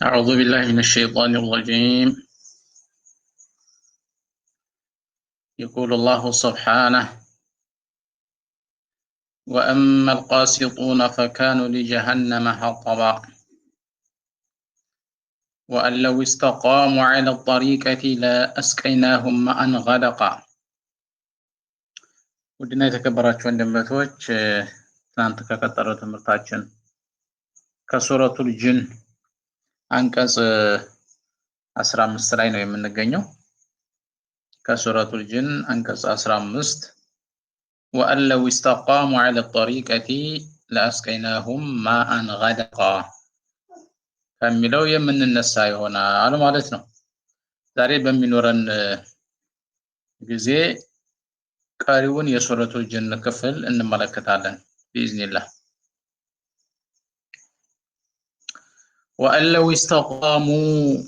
أعوذ بالله من الشيطان الرجيم. يقول الله سبحانه: وأما القاسطون فكانوا لجهنم حطبا وأن لو استقاموا على الطريقة لأسقيناهم ماء غدقا። ودنا የተከበራችሁ ወንድሞች ትናንት ከቀጠለው ትምህርታችን ከሱረቱል ጂን አንቀጽ 15 ላይ ነው የምንገኘው። ከሱረቱል ጂን አንቀጽ 15 وأن لو استقاموا على الطريقة لأسقيناهم ماء غدقا ከሚለው የምንነሳ ይሆናል ማለት ነው። ዛሬ በሚኖረን ጊዜ ቀሪውን የሱረቱል ጂን ክፍል እንመለከታለን بإذن وأن لو استقاموا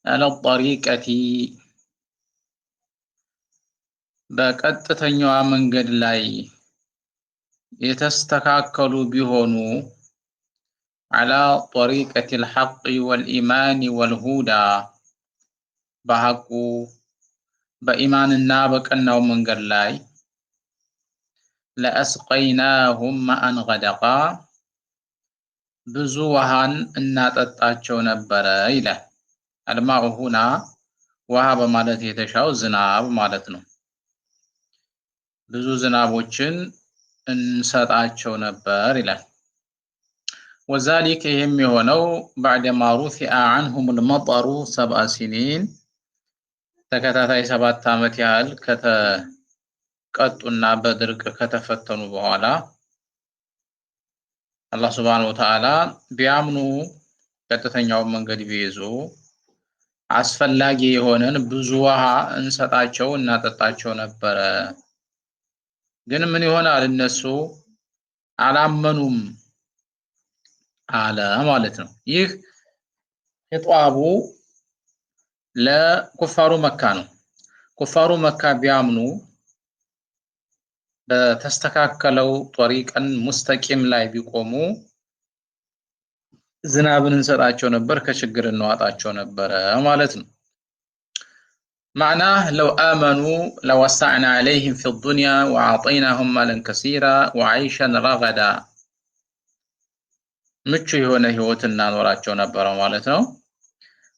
على الطريقة በቀጥተኛው መንገድ ላይ የተስተካከሉ ቢሆኑ على طريقة الحق والإيمان والهدى በሐቁ በኢማንና በቀናው መንገድ ላይ لأسقيناهم ماء غدقا ብዙ ውሃን እናጠጣቸው ነበረ ይላል። አልማኡ ሁና ውሃ በማለት የተሻው ዝናብ ማለት ነው። ብዙ ዝናቦችን እንሰጣቸው ነበር ይላል። وذلك ይህም የሆነው بعدما رفع عنهم المطر 7 سنين ተከታታይ 7 ዓመት ያህል ከተቀጡና በድርቅ ከተፈተኑ በኋላ አላህ Subhanahu Wa Ta'ala ቢያምኑ ቀጥተኛው መንገድ ቢይዙ አስፈላጊ የሆነን ብዙ ውሃ እንሰጣቸው እናጠጣቸው ነበረ። ግን ምን ይሆናል? እነሱ አላመኑም አለ ማለት ነው። ይህ ኺጣቡ ለኩፋሩ መካ ነው። ኩፋሩ መካ ቢያምኑ በተስተካከለው ጦሪቀን ሙስተቂም ላይ ቢቆሙ ዝናብን እንሰጣቸው ነበር፣ ከችግር እንዋጣቸው ነበር ማለት ነው። معناه لو آمنوا لوسعنا عليهم في الدنيا وأعطيناهم مالا كثيرا وعيشا رغدا ምቹ የሆነ ህይወትና ኖራቸው ነበር ማለት ነው።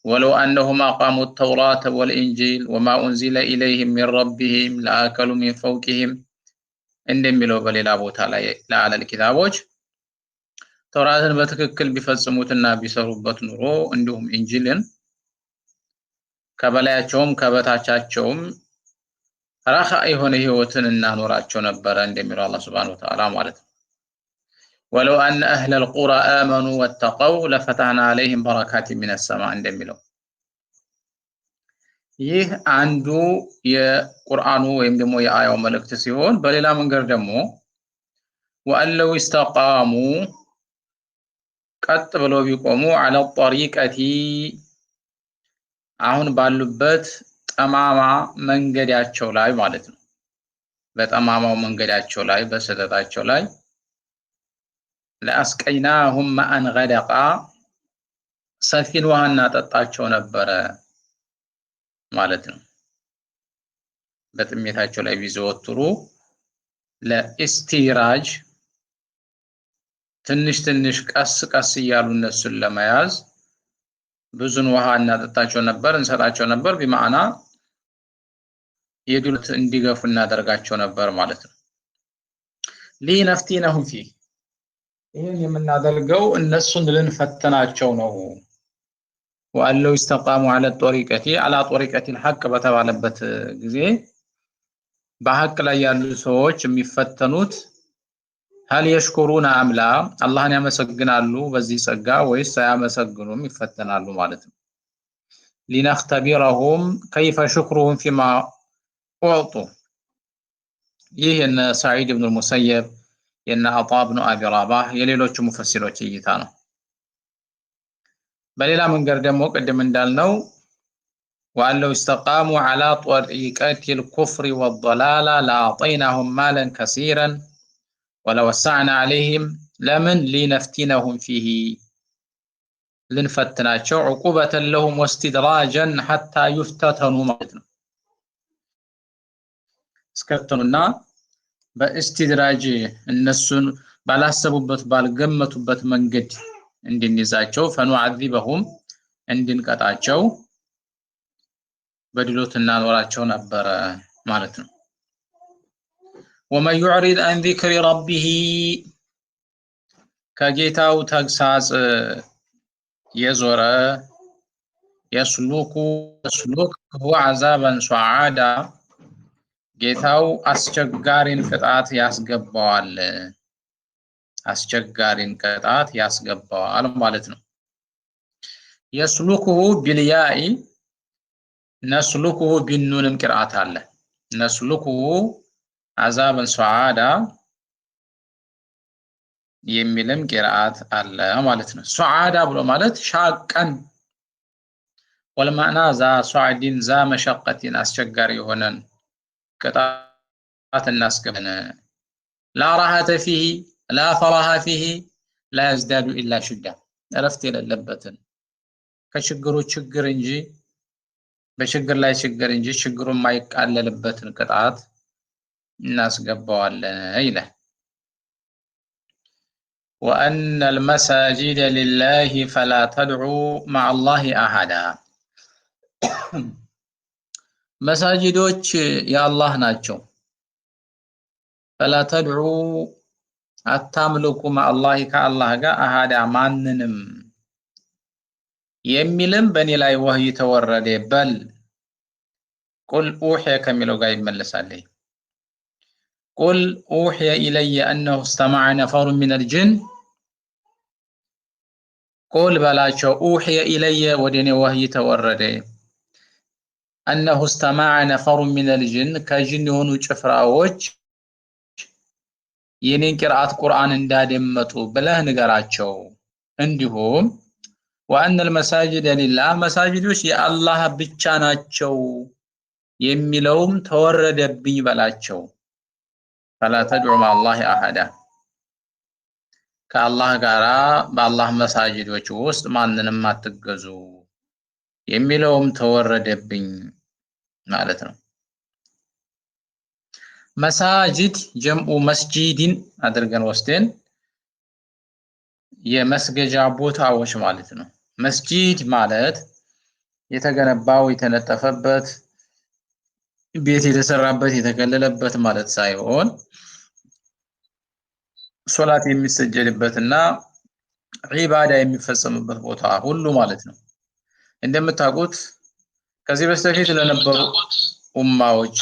ولو أنهم أقاموا التوراة والإنجيل وما أنزل إليهم من ربهم لأكلوا من فوقهم እንደሚለው በሌላ ቦታ ላይ ለአለል ኪታቦች ተውራትን በትክክል ቢፈጽሙትና ቢሰሩበት ኑሮ እንዲሁም ኢንጂልን ከበላያቸውም ከበታቻቸውም ረኻ የሆነ ህይወትን እናኖራቸው ነበር እንደሚለው አላህ Subhanahu Wa Ta'ala ማለት ነው። ولو أن أهل القرى آمنوا واتقوا لفتحنا عليهم بركات من السماء እንደሚለው ይህ አንዱ የቁርአኑ ወይም ደግሞ የአያው መልእክት ሲሆን በሌላ መንገድ ደግሞ وأن لو استقاموا ቀጥ ብለው ቢቆሙ على الطريقة አሁን ባሉበት ጠማማ መንገዳቸው ላይ ማለት ነው። በጠማማው መንገዳቸው ላይ በሰደታቸው ላይ لأسقيناهم ماء غدقا ሰፊን ውሃ እናጠጣቸው ነበረ ማለት ነው። በጥሜታቸው ላይ ቢዘወትሩ ለኢስቲራጅ ትንሽ ትንሽ ቀስ ቀስ እያሉ እነሱን ለመያዝ ብዙን ውሃ እናጠጣቸው ነበር እንሰጣቸው ነበር በማዕና የዱለት እንዲገፉ እናደርጋቸው ነበር ማለት ነው። ሊነፍቲነሁም ፊ ይሄን የምናደርገው እነሱን ልንፈተናቸው ነው። وأن لو استقاموا على الطريقة على طريقة الحق በተባለበት ጊዜ በሐቅ ላይ ያሉ ሰዎች የሚፈተኑት هل يشكرون أم لا አላህን ያመሰግናሉ በዚህ ጸጋ ወይስ ሳያመሰግኑም ይፈተናሉ ማለት ነው። لنختبرهم كيف شكرهم فيما أعطوا ይህ የነ ሰዒድ ኢብኑ ሙሰየብ የነ አጣ ኢብኑ አቢ ረባህ የሌሎች ሙፈሲሮች እይታ ነው። በሌላ መንገድ ደግሞ ቀደም እንዳልነው وأن لو استقاموا على طريقة الكفر والضلالة لأعطيناهم مالا كثيرا ولوسعنا عليهم لمن لنفتنهم فيه ልንፈትናቸው ዑቁበተን ለሁም ወስቲድራጀን ሐታ ዩፍተተኑ ማለት ነው። እስከተኑና በእስቲድራጅ እነሱን ባላሰቡበት ባልገመቱበት መንገድ እንድንይዛቸው ፈኑዐዚበሁም እንድንቀጣቸው በድሎት እናኖራቸው ነበረ ማለት ነው። ወመን ዩዕሪድ አን ዚክሪ ረቢሂ ከጌታው ተግሳጽ የዞረ የስሉኩ ዐዛበን ሱዓዳ ጌታው አስቸጋሪን ቅጣት ያስገባዋል። አስቸጋሪን ቅጣት ያስገባዋል ማለት ነው። የስሉኩሁ ቢልያኢ ነስሉኩሁ ቢኑንም ቅርአት አለ። ነስሉኩሁ ዐዛበን ሱዓዳ የሚልም ቅርአት አለ ማለት ነው። ሱዓዳ ብሎ ማለት ሻቀን ወልማዕና ዛ ሱዓዲን ዛ መሸቀቲን አስቸጋሪ የሆነን ቅጣት እናስገባን። ላ ራሐተ ፊሂ ላ ፈራሃ ፊሂ ላ የዝዳዱ ኢላ ሽዳ እረፍት የሌለበትን ከችግሩ ችግር እንጂ በችግር ላይ ችግር እንጂ ችግሩ የማይቃለልበትን ቅጣት እናስገባዋለን ይላል። ወአነል መሳጂደ ሊላሂ ፈላ ተድዑ መዐላሂ አሐዳ መሳጂዶች የአላህ ናቸው። ፈላ ተድዑ አታምልኩ መዐላሂ ከአላህ ጋር አሐዳ ማንንም የሚልም በእኔ ላይ ወህይ ተወረደ። በል ቁል ኡሕየ ከሚለው ጋር ይመለሳል። ቁል ኡሕየ ኢለየ አነሁ እስተመዐ ነፈሩ ሚነል ጅን ቁል በላቸው ኡሕየ ኢለየ ወደ እኔ ወህይ ተወረደ አነሁ እስተመዐ ነፈሩ ሚነል ጅን ከጅን የሆኑ ጭፍራዎች የኔን ቂርአት ቁርአን እንዳደመጡ ብለህ ንገራቸው። እንዲሁም ወአነል መሳጂደ ሊላህ መሳጂዶች የአላህ ብቻ ናቸው የሚለውም ተወረደብኝ በላቸው። ፈላ ተድዑ መዐላሂ አሐዳ ከአላህ ጋራ በአላህ መሳጂዶች ውስጥ ማንንም አትገዙ የሚለውም ተወረደብኝ ማለት ነው። መሳጂድ ጀምዑ መስጂድን አድርገን ወስደን የመስገጃ ቦታዎች ማለት ነው። መስጂድ ማለት የተገነባው የተነጠፈበት ቤት የተሰራበት የተከለለበት ማለት ሳይሆን ሶላት የሚሰጀድበትና ዒባዳ የሚፈጸምበት ቦታ ሁሉ ማለት ነው። እንደምታውቁት ከዚህ በስተፊት ለነበሩ ኡማዎች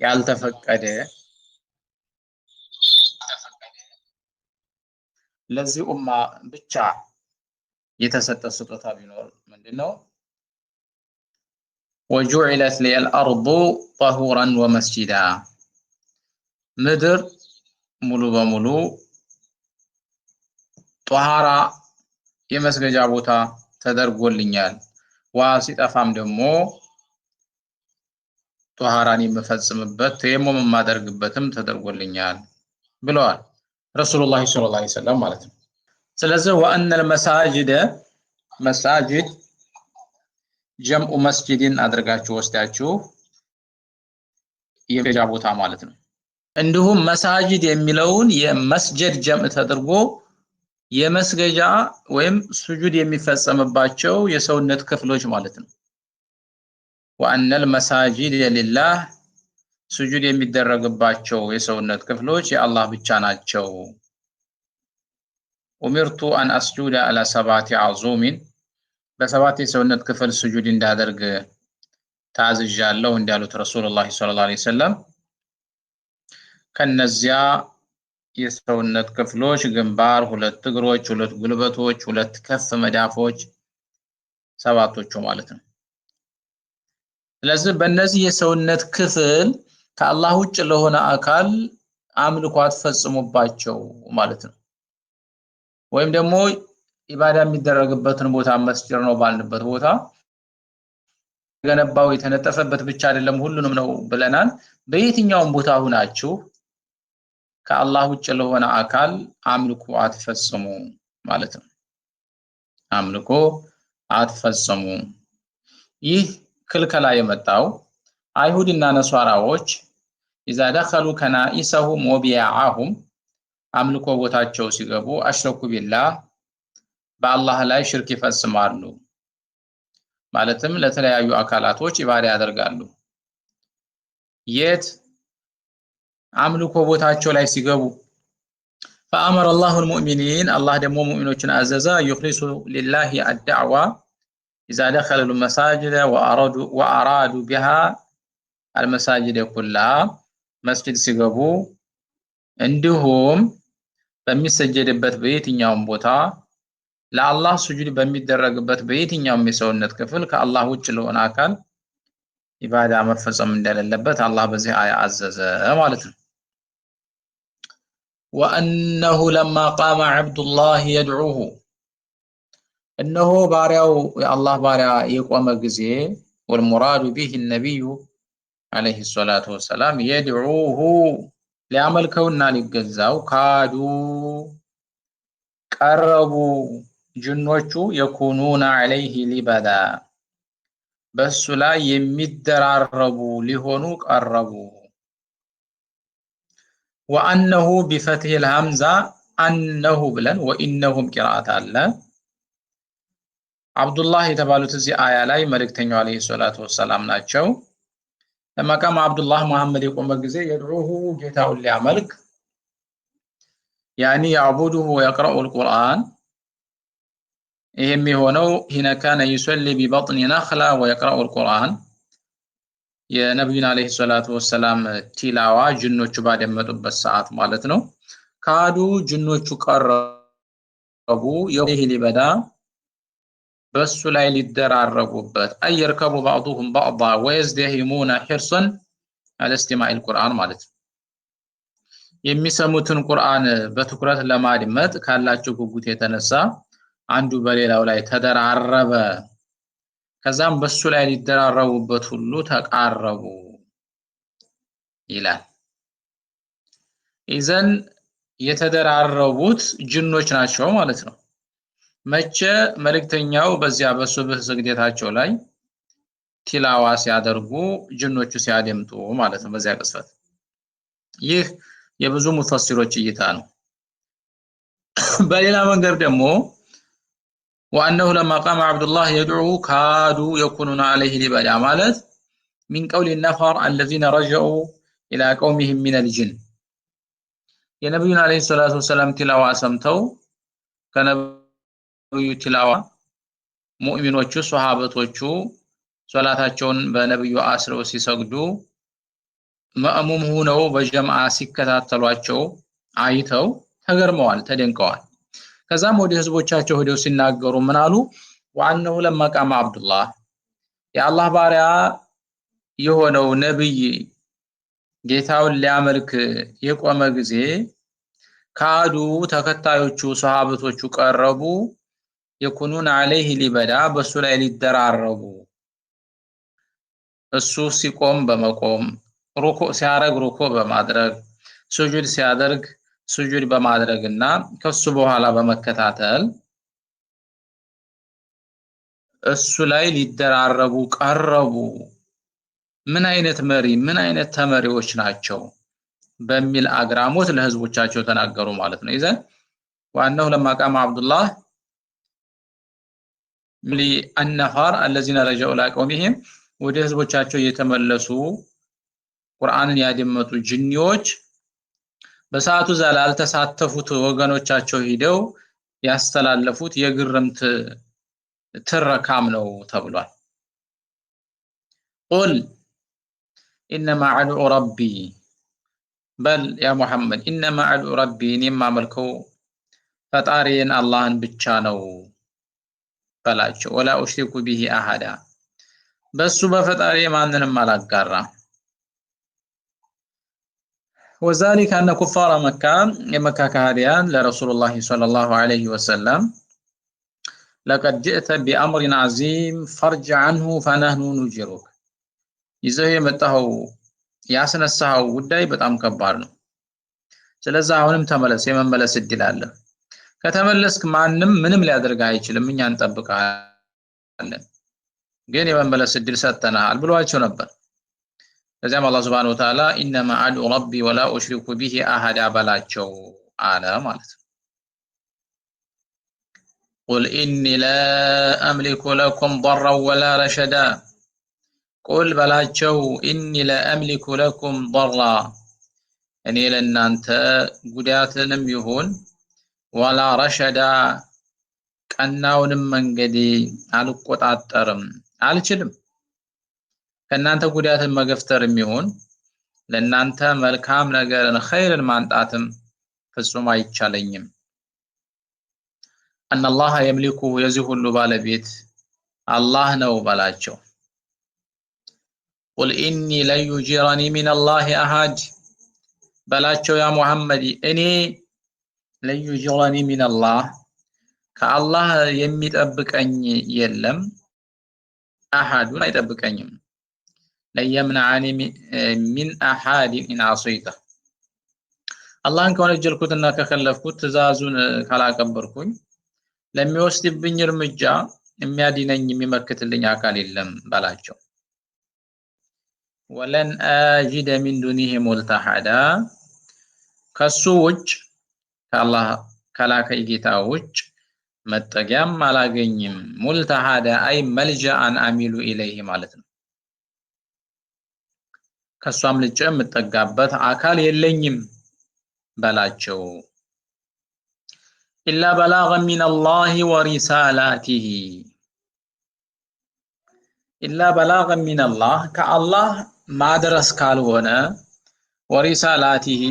ያልተፈቀደ ለዚህ ኡማ ብቻ የተሰጠ ስጦታ ቢኖር ምንድነው? ወጁዒለት ሊል አርዱ ጠሁራን ወመስጂዳ ምድር ሙሉ በሙሉ ጧሃራ የመስገጃ ቦታ ተደርጎልኛል። ውሃ ሲጠፋም ደግሞ ጧሃራን የምፈጽምበት ተየሙም የማደርግበትም ተደርጎልኛል ብለዋል ረሱሉላህ ሰለላሁ ዐለይሂ ወሰለም ማለት ነው። ስለዚህ ወአነል መሳጂደ መሳጂድ ጀምዑ መስጂድን አድርጋችሁ ወስዳችሁ የመስገጃ ቦታ ማለት ነው። እንዲሁም መሳጂድ የሚለውን የመስጀድ ጀምዕ ተደርጎ የመስገጃ ወይም ሱጁድ የሚፈጸምባቸው የሰውነት ክፍሎች ማለት ነው። ወአነል መሳጂድ ሊላህ ሱጁድ የሚደረግባቸው የሰውነት ክፍሎች የአላህ ብቻ ናቸው። ኡሚርቱ አን አስጁደ አላ ሰባቲ አዕዙሚን በሰባት የሰውነት ክፍል ሱጁድ እንዳደርግ ታዝዣለሁ እንዳሉት ረሱሉላህ ሰለላሁ ዐለይሂ ወሰለም ከነዚያ የሰውነት ክፍሎች ግንባር፣ ሁለት እግሮች፣ ሁለት ጉልበቶች፣ ሁለት ከፍ መዳፎች ሰባቶቹ ማለት ነው። ስለዚህ በእነዚህ የሰውነት ክፍል ከአላህ ውጭ ለሆነ አካል አምልኮ አትፈጽሙባቸው ማለት ነው። ወይም ደግሞ ኢባዳ የሚደረግበትን ቦታ መስጂድ ነው ባልንበት ቦታ ገነባው የተነጠፈበት ብቻ አይደለም ሁሉንም ነው ብለናል። በየትኛውም ቦታ ሁናችሁ ከአላህ ውጭ ለሆነ አካል አምልኮ አትፈጽሙ ማለት ነው። አምልኮ አትፈጽሙ። ይህ ክልከላ የመጣው አይሁድና ነሷራዎች ኢዛ ደኸሉ ከናኢሰሁም ወቢያዓሁም አምልኮ ቦታቸው ሲገቡ አሽረኩ ቢላህ በአላህ ላይ ሽርክ ይፈጽማሉ። ማለትም ለተለያዩ አካላቶች ኢባዳ ያደርጋሉ። የት አምልኮ ቦታቸው ላይ ሲገቡ فأمر الله المؤمنين الله دمو مؤمنوችን አዘዘ يخلصوا لله الدعوة إذا دخلوا المساجد وأرادوا بها المساجد كلها መስጂድ ሲገቡ እንዲሁም በሚሰጀድበት በየትኛውም ቦታ ለአላህ ስጁድ በሚደረግበት በየትኛውም የሰውነት ክፍል ከአላህ ውጭ ለሆነ አካል ኢባዳ መፈጸም እንደሌለበት አላህ በዚህ አያ አዘዘ ማለት ነው። وأنه لما قام عبد الله يدعوه إنه باريو يا الله باريا يقوم ጊዜ والمراد به النبي عليه الصلاة والسلام يدعوه ሊያመልከውና ሊገዛው ካዱ ቀረቡ ጅኖቹ የኩኑና عليه ሊበዳ በሱ ላይ የሚደራረቡ ሊሆኑ ቀረቡ። وأنه بفتح الهمزة أنه بلن وإنهم قراءة الله عبد الله የተባሉት እዚህ አያ ላይ መልእክተኛው عليه الصلاة والسلام ናቸው። لما قام عبد الله محمد የቆመ ጊዜ يدعوه ጌታውን ሊያመልክ يعني يعبده ويقرأ القرآن ይሄም የሆነው حين كان يصلي ببطن نخلة ويقرأ القرآن የነብዩን አለይሂ ሰላቱ ወሰላም ቲላዋ ጅኖቹ ባደመጡበት ሰዓት ማለት ነው። ካዱ ጅኖቹ ቀረቡ ይሄ ሊበዳ በሱ ላይ ሊደራረቡበት አየርከቡ بعضهم بعضا ويزدهمون حرصا على استماع القرآن ማለት ነው። የሚሰሙትን ቁርአን በትኩረት ለማድመጥ ካላቸው ጉጉት የተነሳ አንዱ በሌላው ላይ ተደራረበ። ከዛም በሱ ላይ ሊደራረቡበት ሁሉ ተቃረቡ ይላል። ኢዘን የተደራረቡት ጅኖች ናቸው ማለት ነው። መቼ መልእክተኛው በዚያ በሱብህ ስግደታቸው ላይ ቲላዋ ሲያደርጉ ጅኖቹ ሲያደምጡ ማለት ነው በዚያ ቅጽበት። ይህ የብዙ ሙፈሲሮች እይታ ነው። በሌላ መንገድ ደግሞ وأنه لما قام عبد الله يدعوه كادوا يكونون عليه لبدا ማለት من قول النفر الذين رجعوا إلى قومهم من الجن የነብዩን አለይሂ ሰላቱ ወሰለም ቲላዋ ሰምተው ከነብዩ ቲላዋ ሙእሚኖቹ ሷሃበቶቹ ሶላታቸውን በነብዩ አስረው ሲሰግዱ ማእሙም ሆነው በጀማዓ ሲከታተሏቸው አይተው ተገርመዋል፣ ተደንቀዋል። ከዛም ወደ ህዝቦቻቸው ሄደው ሲናገሩ ምን አሉ? وأنه لما قام عبد الله የአላህ ባሪያ የሆነው ነብይ ጌታውን ሊያመልክ የቆመ ጊዜ ካዱ ተከታዮቹ ሷሃበቶቹ ቀረቡ يكونون عليه ሊበዳ በሱ ላይ ሊደራረቡ እሱ ሲቆም በመቆም ሩኩዕ ሲያደርግ ሩኩዕ በማድረግ ሱጁድ ሲያደርግ ሱጁድ በማድረግና ከሱ በኋላ በመከታተል እሱ ላይ ሊደራረቡ ቀረቡ። ምን አይነት መሪ ምን አይነት ተመሪዎች ናቸው በሚል አግራሞት ለህዝቦቻቸው ተናገሩ ማለት ነው። ይዘን وأنه لما قام عبد الله للنفر الذين رجعوا إلى قومهم ወደ ህዝቦቻቸው የተመለሱ ቁርአንን ያደመጡ ጅኒዎች በሰዓቱ ዘላል ተሳተፉት ወገኖቻቸው ሄደው ያስተላለፉት የግርምት ትረካም ነው ተብሏል። ቁል ኢነማ አድዑ ረቢ በል ያ ሙሐመድ ኢነማ አድዑ ረቢ የማመልከው ፈጣሪን አላህን ብቻ ነው በላቸው። ወላ ኡሽሪኩ ቢሂ አሐዳ በሱ በፈጣሪ ማንንም አላጋራም። وذلك أن كفار مكة مكة كهديان لرسول الله صلى الله عليه وسلم لقد جئت بأمر عظيم فارجع عنه فنحن نجرك إذا የመጣው ያስነሳው ጉዳይ በጣም ከባድ ነው። ስለዚህ አሁንም ተመለስ የመመለስ እድል አለ። ከተመለስክ ማንም ምንም ሊያደርግ አይችልም እኛ እንጠብቃለን ግን የመመለስ እድል ሰጥተናል ብሏቸው ነበር ከዚያም አላህ Subhanahu Wa Ta'ala انما ادعو ربي ولا اشرك به احد በላቸው አለ ማለት ነው قل اني لا املك لكم ضرا ولا رشدا قل በላቸው اني لا املك لكم ضرا እኔ ለእናንተ ጉዳትንም ይሁን ወላ ረሸዳ ቀናውንም መንገድ አልቆጣጠርም አልችልም ከናንተ ጉዳትን መገፍተርም ይሁን ለናንተ መልካም ነገርን ኸይርን ማንጣትም ፍጹም አይቻለኝም ان الله يملكه የዚህ ሁሉ ባለቤት አላህ ነው በላቸው قل اني لا يجيرني من الله احد በላቸው ያ ሙሐመድ እኔ لا يجيرني من الله ከአላህ የሚጠብቀኝ የለም አሐዱን አይጠብቀኝም ለየምናኒ من احد ان عصيته አላህን ከወነጀልኩትና ከከለፍኩት ትእዛዙን ካላከበርኩኝ ለሚወስድብኝ እርምጃ የሚያድነኝ የሚመክትልኝ አካል የለም ባላቸው ወለን አጂደ من دونه ملتحدا ከሱ ውጭ ከአላህ ከላከይ ጌታ ውጭ መጠጊያም አላገኝም ሙልተሃዳ አይ መልጃአን አሚሉ ኢለይሂ ማለት ነው ከሷም ልጭ የምጠጋበት አካል የለኝም በላቸው ኢላ በላغ من الله ورسالاته ኢላ በላغ من الله ከአላህ ማድረስ ካልሆነ ወሪሳላቲሂ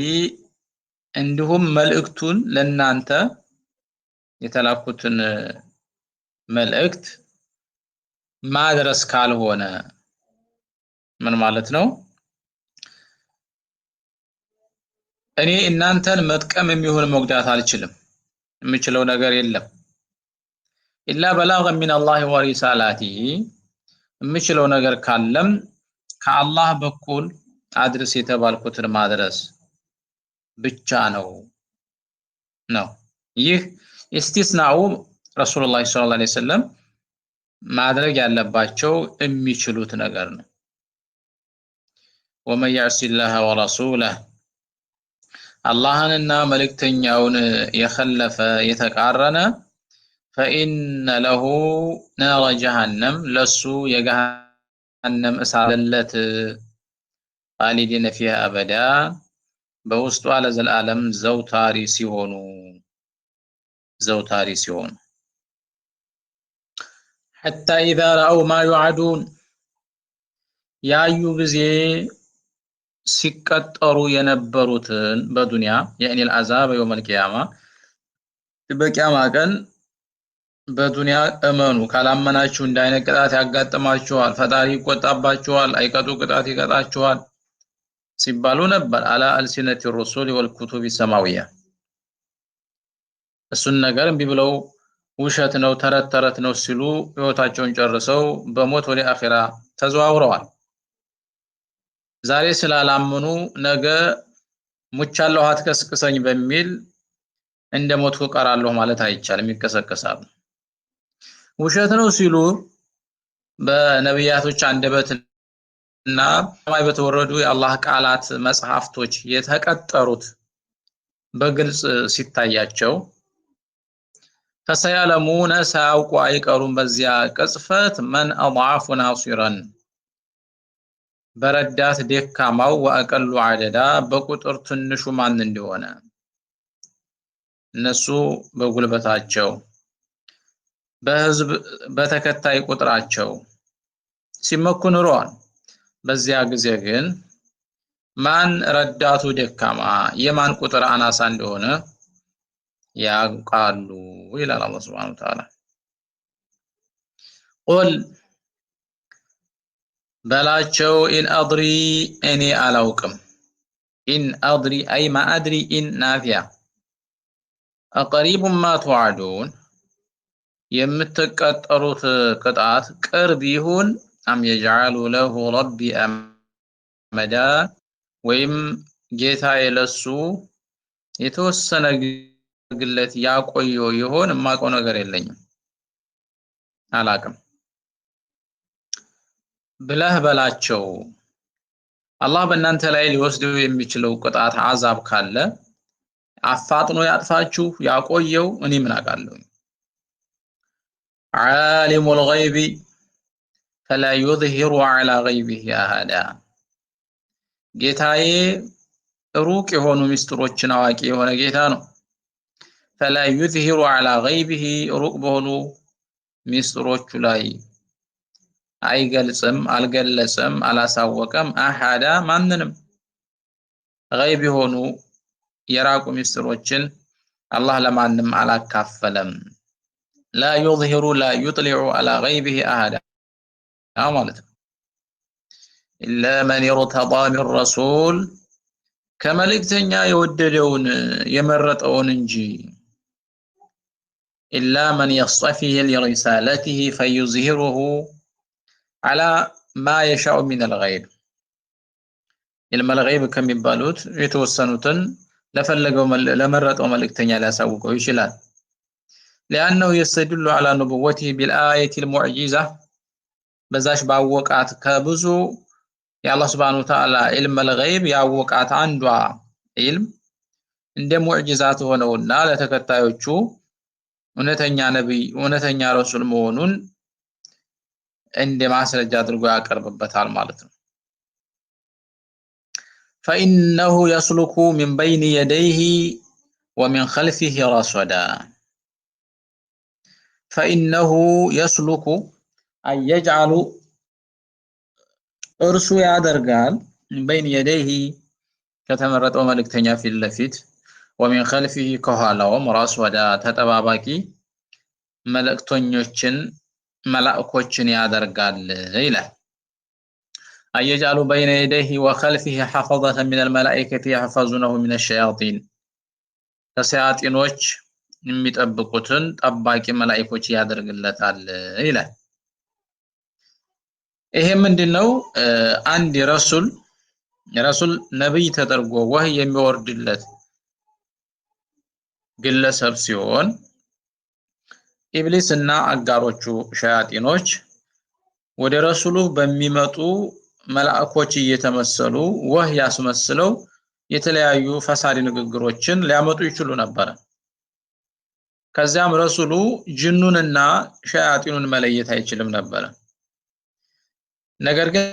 እንዲሁም መልእክቱን ለናንተ የተላኩትን መልእክት ማድረስ ካልሆነ ምን ማለት ነው እኔ እናንተን መጥቀም የሚሆን መጉዳት አልችልም የምችለው ነገር የለም ኢላ በላغ من الله ورسالاته የምችለው ነገር ካለም ከአላህ በኩል አድርስ የተባልኩትን ማድረስ ብቻ ነው ይህ ኢስቲስናኡ ረሱላህ ሰለላሁ ዐለይሂ ወሰለም ማድረግ ያለባቸው የሚችሉት ነገር ነው ወመን ያዕሲ الله ورسوله አላህንና መልእክተኛውን የኸለፈ የተቃረነ فإن له نار جهنم ለሱ የገሃነም እሳት خالدين فيها أبدا በውስጧ ለዘላለም ዘውታሪ ሲሆኑ حتى إذا رأوا ما يوعدون ያዩ ጊዜ ሲቀጠሩ የነበሩትን በዱንያ يعني العذاب يوم القيامة በቂያማ ቀን በዱንያ እመኑ ካላመናችሁ እንዳይነት ቅጣት ያጋጥማችኋል ፈጣሪ ይቆጣባችኋል አይቀጡ ቅጣት ይቀጣችኋል ሲባሉ ነበር አላ አልሲነቲ الرسول والكتب السماوية እሱን ነገር እንቢ ብለው ውሸት ነው ተረት ነው ሲሉ ህይወታቸውን ጨርሰው በሞት ወደ አኺራ ተዘዋውረዋል ዛሬ ስላላመኑ ነገ ሙቻለሁ አትከስክሰኝ በሚል እንደሞትኩ ቀራለሁ ማለት አይቻልም ይከሰከሳሉ ውሸት ነው ሲሉ በነብያቶች አንደበትና ሰማይ በተወረዱ የአላህ ቃላት መጽሐፍቶች የተቀጠሩት በግልጽ ሲታያቸው فسيعلمون ሳያውቁ አይቀሩም በዚያ ቅጽፈት من اضعف ناصرا በረዳት ደካማው ወአቀሉ አደዳ በቁጥር ትንሹ ማን እንደሆነ እነሱ በጉልበታቸው በህዝብ በተከታይ ቁጥራቸው ሲመኩ ኑረዋል በዚያ ጊዜ ግን ማን ረዳቱ ደካማ የማን ቁጥር አናሳ እንደሆነ ያውቃሉ ይላል አላህ Subhanahu Wa Ta'ala قل በላቸው ኢን አድሪ እኔ አላውቅም ኢን አድሪ አይ ማ አድሪ ኢን ናፊያ አቀሪቡ ማ ተዋዱን የምትቀጠሩት ቅጣት ቅርብ ይሁን አም يجعل له ربي أمدا ወይም ጌታዬ ለሱ የተወሰነ ግለት ያቆየው ይሆን የማውቀው ነገር የለኝም አላቅም ብለህ በላቸው አላህ በእናንተ ላይ ሊወስደው የሚችለው ቅጣት አዛብ ካለ አፋጥኖ ያጥፋችሁ ያቆየው እኔ ምን አውቃለሁ عالم الغيب فلا يظهر على غيبه أحدا ጌታዬ ሩቅ የሆኑ ሚስጥሮችን አዋቂ የሆነ ጌታ ነው فلا يظهر على غيبه ሩቅ በሆኑ ሚስጥሮቹ ላይ አይገልጽም አልገለጸም አላሳወቀም አሐዳ ማንንም غيب የሆኑ የራቁ ሚስጥሮችን አላህ ለማንም አላካፈለም لا يظهر لا يطلع على غيبه أحدا ማለት إلا من ارتضى من رسول ከመልእክተኛ የወደደውን የመረጠውን እንጂ إلا من يصطفي لرسالته فيظهره على ما يشاء من الغيب علم الغيب ከሚባሉት የተወሰኑትን ለፈለገው ለመረጠው መልእክተኛ ሊያሳውቀው ይችላል لأنه يستدل على نبوته بالآية المعجزة በዛሽ ባወቃት ከብዙ የአላህ Subhanahu Wa Ta'ala علم الغيب ያወቃት አንዷ علم እንደ ሙዕጂዛት ሆነውና ለተከታዮቹ እውነተኛ ነብይ እውነተኛ ረሱል መሆኑን እንደ ማስረጃ አድርጎ ያቀርብበታል ማለት ነው فإنه يسلك من بين يديه ومن خلفه رصدا فإنه يسلك أي يجعل እርሱ ያደርጋል من بين يديه ከተመረጠው መልእክተኛ ፊት ለፊት ومن خلفه ከኋላውም ረስወዳ ተጠባባቂ መልእክተኞችን መላእክቶችን ያደርጋል ይላል أيجعل بين يديه وخلفه حفظة من الملائكة يحفظونه من الشياطين ከሰያጢኖች የሚጠብቁትን ጠባቂ መላእክቶች ያደርግለታል ይላል ይሄ ምንድነው አንድ ረሱል ነብይ ተደርጎ ወህይ የሚወርድለት ግለሰብ ሲሆን ኢብሊስና አጋሮቹ ሸያጢኖች ወደ ረሱሉ በሚመጡ መላእክቶች እየተመሰሉ ወህይ ያስመስለው የተለያዩ ፈሳዲ ንግግሮችን ሊያመጡ ይችሉ ነበር ከዛም ረሱሉ ጅኑንና ሸያጢኑን መለየት አይችልም ነበር ነገር ግን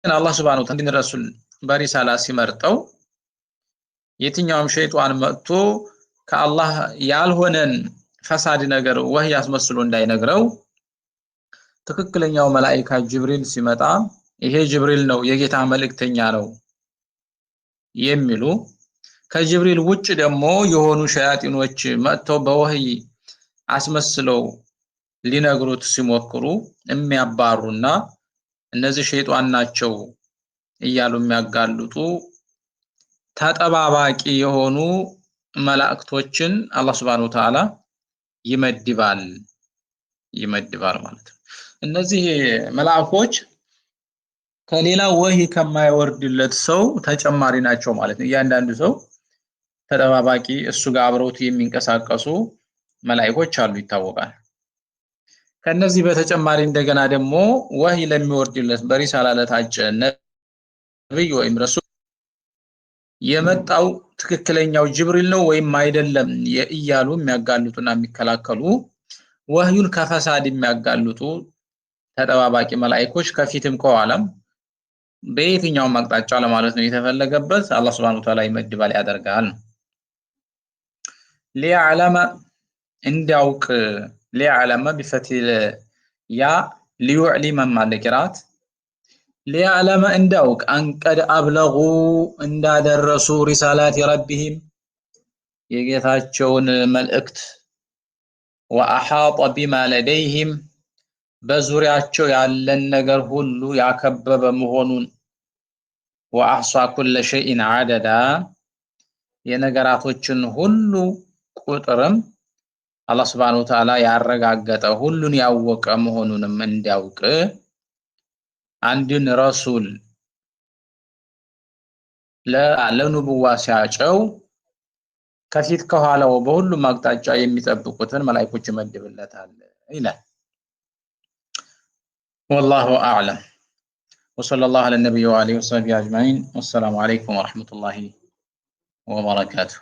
አላህ Subhanahu Wa Ta'ala ረሱል በሪሳላ ሲመርጠው የትኛውም ሸይጣን መጥቶ ከአላህ ያልሆነን ፈሳዲ ነገር ወህይ ያስመስሉ እንዳይነግረው ትክክለኛው መላእክት ጅብሪል ሲመጣ ይሄ ጅብሪል ነው የጌታ መልእክተኛ ነው የሚሉ ከጅብሪል ውጭ ደግሞ የሆኑ ሸያጢኖች መጥተው በወህይ አስመስለው ሊነግሩት ሲሞክሩ የሚያባሩና እነዚህ ሸይጣን ናቸው እያሉ የሚያጋልጡ ተጠባባቂ የሆኑ መላእክቶችን አላህ Subhanahu Wa Ta'ala ይመድባል ማለት ነው እነዚህ መላእክቶች ከሌላ ወህይ ከማይወርድለት ሰው ተጨማሪ ናቸው ማለት ነው እያንዳንዱ ሰው ተጠባባቂ እሱ ጋር አብረውት የሚንቀሳቀሱ መላእክቶች አሉ ይታወቃል ከነዚህ በተጨማሪ እንደገና ደግሞ ወህይ ለሚወርድለት በሪሳላ ለታጨ ነብይ ወይም ረሱል የመጣው ትክክለኛው ጅብሪል ነው ወይም አይደለም እያሉ የሚያጋልጡና የሚከላከሉ ወህዩን ከፈሳድ የሚያጋልጡ ተጠባባቂ መላእክቶች ከፊትም ከኋላም በየትኛው አቅጣጫ ለማለት ነው የተፈለገበት አላህ Subhanahu Wa Ta'ala ይመድባል ያደርጋል ሊዓለመ እንዲያውቅ ሊዓለመ بفتح ያ ሊዩዕሊመ ማለቂራት ሊዓለመ እንዲያውቅ አንቀድ አብለጉ እንዳደረሱ ሪሳላት ረቢሂም የጌታቸውን መልእክት وأحاط بما لديهم በዙሪያቸው ያለን ነገር ሁሉ ያከበበ መሆኑን وأحصى كل شيء عددا የነገራቶችን ሁሉ ቁጥርም አላህ Subhanahu Wa Ta'ala ያረጋገጠ ሁሉን ያወቀ መሆኑንም እንዲያውቅ አንድን ረሱል ለንቡዋ ሲያጨው ከፊት ከኋላው በሁሉም አቅጣጫ የሚጠብቁትን መላእክቶች ይመድብለታል ይላል። والله أعلم وصلى الله على النبي وآله وصحبه أجمعين والسلام عليكم ورحمة الله وبركاته.